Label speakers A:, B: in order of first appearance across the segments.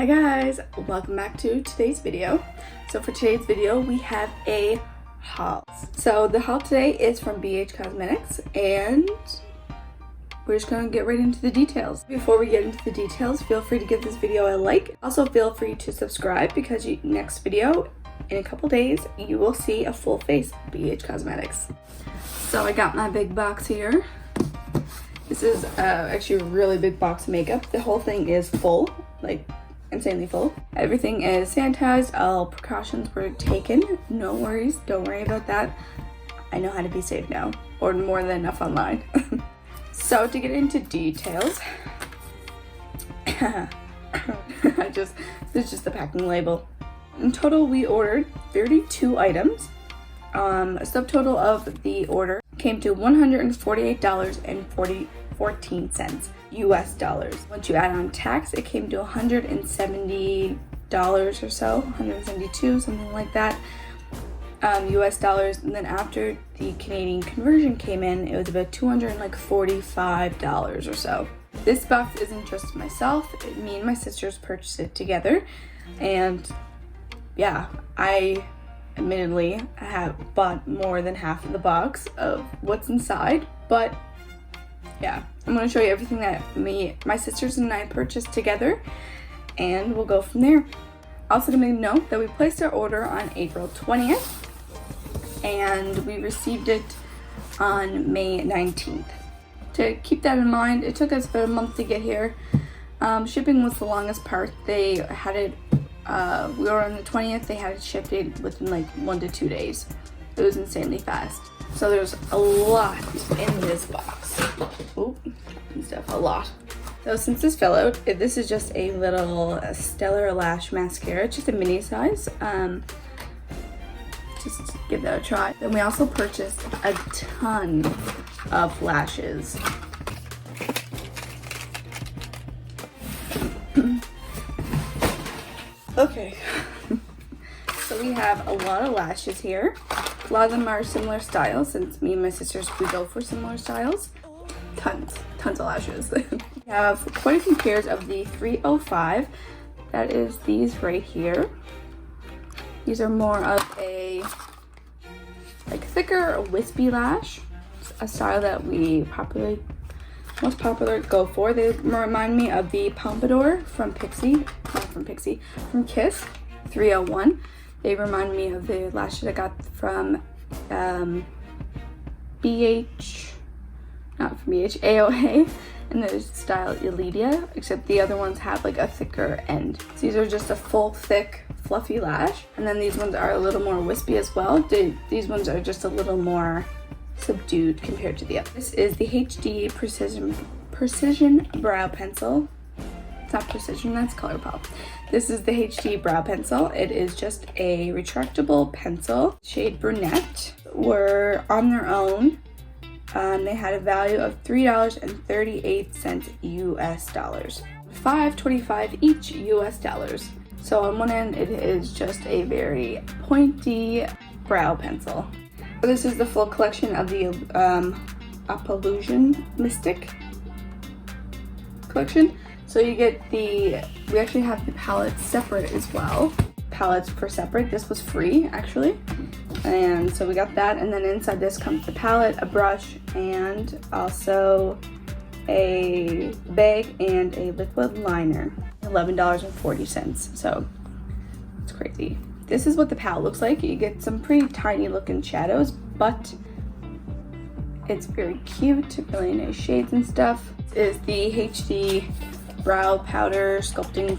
A: Hi guys, welcome back to today's video. So for today's video we have a haul. So the haul today is from BH Cosmetics and we're just gonna get right into the details. Before we get into the details, feel free to give this video a like. Also feel free to subscribe because next video in a couple days you will see a full face BH Cosmetics. So I got my big box here. This is actually a really big box of makeup. The whole thing is full, like insanely full. Everything is sanitized. All precautions were taken. No worries, don't worry about that. I know how to be safe now, or more than enough online. So to get into details, this is just the packing label. In total, we ordered 32 items. A subtotal of the order came to $148.14 US dollars. Once you add on tax, it came to $170 or so, 172, something like that, US dollars. And then after the Canadian conversion came in, it was about $245 or so. This box isn't just myself. Me and my sisters purchased it together, and yeah, I admittedly have bought more than half of the box of what's inside, but yeah, I'm going to show you everything that my sisters and I purchased together, and we'll go from there. Also going to note that we placed our order on April 20th, and we received it on May 19th. To keep that in mind, it took us about a month to get here. Shipping was the longest part. They had it, we were on the 20th, they had it shipped in within like 1 to 2 days. It was insanely fast. So there's a lot in this box. Oop, stuff, a lot. So since this fell out, this is just a little Stellar Lash Mascara, just a mini size. Just give that a try. Then we also purchased a ton of lashes. Okay. So we have a lot of lashes here. A lot of them are similar styles, since me and my sisters, we go for similar styles. Tons of lashes. We have quite a few pairs of the 305. That is these right here. These are more of a like thicker wispy lash, a style that we most popular go for. They remind me of the Pompadour from Kiss 301. They remind me of the lashes I got from AOA, and the style Elidia, except the other ones have like a thicker end. So these are just a full, thick, fluffy lash, and then these ones are a little more wispy as well. These ones are just a little more subdued compared to the other. This is the HD Precision Brow Pencil. It's not precision, that's ColourPop. This is the HD Brow Pencil. It is just a retractable pencil. Shade Brunette were on their own. They had a value of $3.38 US dollars. $5.25 each US dollars. So on one end, it is just a very pointy brow pencil. So this is the full collection of the Appaloosion Mystic collection. So you get we actually have the palettes separate as well. Palettes for separate. This was free actually. And so we got that, and then inside this comes the palette, a brush, and also a bag and a liquid liner. $11.40. So it's crazy. This is what the palette looks like. You get some pretty tiny looking shadows, but it's very cute, really nice shades and stuff. This is the HD Brow Powder Sculpting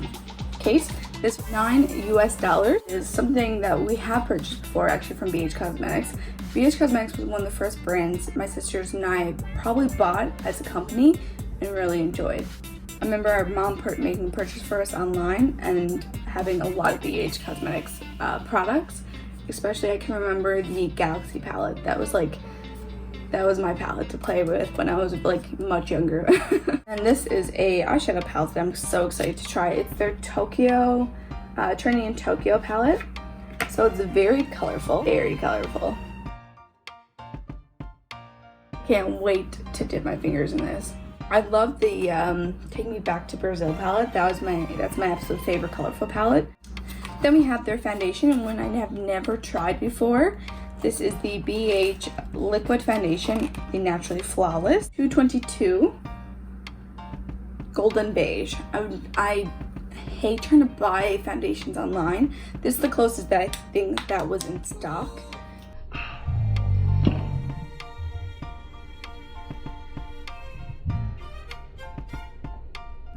A: Case. This $9 US is something that we have purchased before, actually, from BH Cosmetics. BH Cosmetics was one of the first brands my sisters and I probably bought as a company and really enjoyed. I remember our mom making the purchase for us online and having a lot of BH Cosmetics products. Especially, I can remember the Galaxy palette. That was my palette to play with when I was like much younger. And this is a eyeshadow palette that I'm so excited to try. It's their Tokyo, Trinity in Tokyo palette. So it's very colorful, very colorful. Can't wait to dip my fingers in this. I love the Take Me Back to Brazil palette. That's my absolute favorite colorful palette. Then we have their foundation, and one I have never tried before. This is the BH Liquid Foundation, the Naturally Flawless, 222 Golden Beige. I hate trying to buy foundations online. This is the closest that I think that was in stock.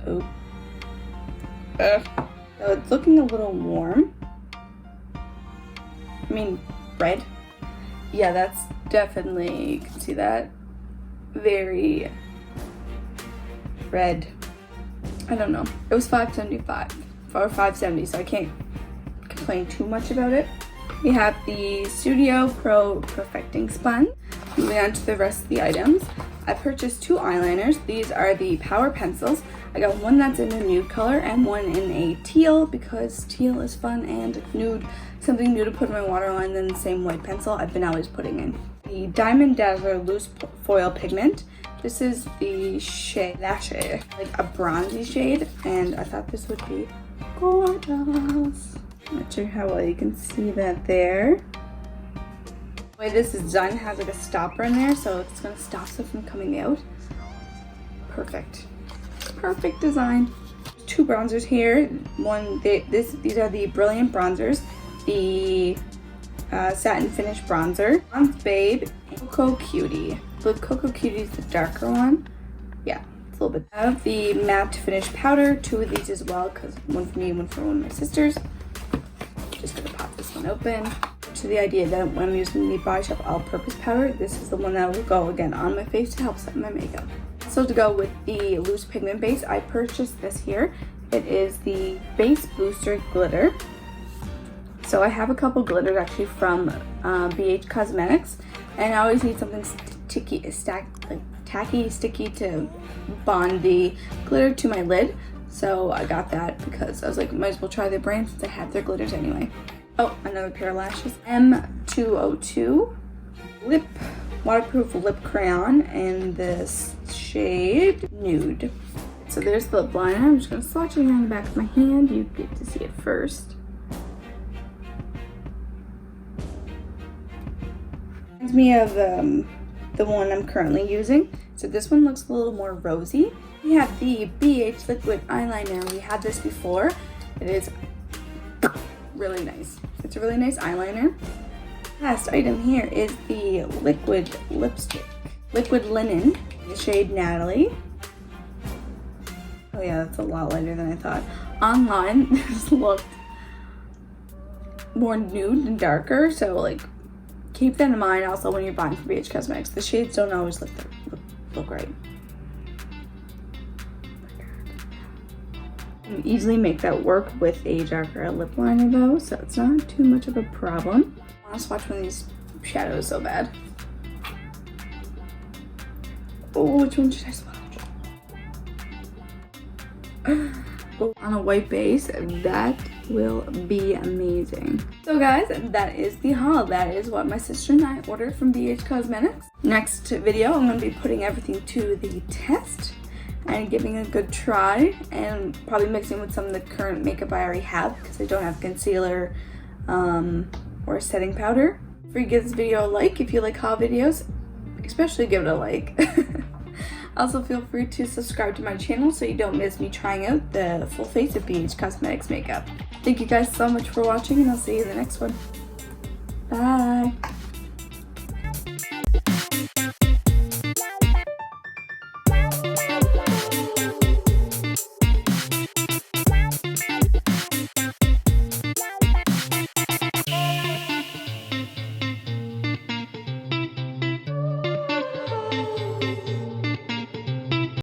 A: Oh. So it's looking a little warm. I mean, red. Yeah, that's definitely, you can see that. Very red. I don't know. It was $5.75 or $5.70, so I can't complain too much about it. We have the Studio Pro Perfecting Sponge. Moving on to the rest of the items. I purchased 2 eyeliners. These are the Power Pencils. I got one that's in a nude color and one in a teal because teal is fun, and nude, something new to put in my waterline than the same white pencil I've been always putting in. The Diamond Dazzler Loose Foil Pigment. This is the shade, like a bronzy shade, and I thought this would be gorgeous. I'm not sure how well you can see that there. The way this is done has like a stopper in there, so it's gonna stop stuff from coming out. Perfect. Perfect design. 2 bronzers here. These are the Brilliant Bronzers. The Satin Finish Bronzer. Bronze Babe. Cocoa Cutie. The Cocoa Cutie is the darker one. Yeah, it's a little bit. I have the Matte Finish Powder. 2 of these as well, because one for me and one for one of my sisters. Just gonna pop this one open. To the idea that when I'm using the Body Shop All-Purpose Powder, this is the one that will go again on my face to help set my makeup. So to go with the loose pigment base, I purchased this here. It is the Base Booster Glitter. So I have a couple glitters actually from BH Cosmetics, and I always need something tacky, sticky to bond the glitter to my lid. So I got that because I was like, might as well try their brand since I have their glitters anyway. Oh, another pair of lashes. M202 waterproof lip crayon in this shade Nude. So there's the lip liner. I'm just gonna swatch it here on the back of my hand. You get to see it first. Reminds me of the one I'm currently using. So this one looks a little more rosy. We have the BH Liquid Eyeliner. We had this before. It is really nice. It's a really nice eyeliner. Last item here is the liquid lipstick. Liquid Linen, the shade Natalie. Oh yeah, that's a lot lighter than I thought. Online, this looked more nude and darker, so like keep that in mind also when you're buying from BH Cosmetics. The shades don't always look right. You can easily make that work with a darker lip liner though, so it's not too much of a problem. I want to swatch one of these shadows so bad. Oh, which one should I swatch? Oh, on a white base, that will be amazing. So guys, that is the haul. That is what my sister and I ordered from BH Cosmetics. Next video, I'm going to be putting everything to the test and giving it a good try, and probably mixing with some of the current makeup I already have because I don't have concealer or setting powder. If you give this video a like, if you like haul videos, especially give it a like. Also feel free to subscribe to my channel so you don't miss me trying out the full face of BH Cosmetics makeup. Thank you guys so much for watching, and I'll see you in the next one. Bye!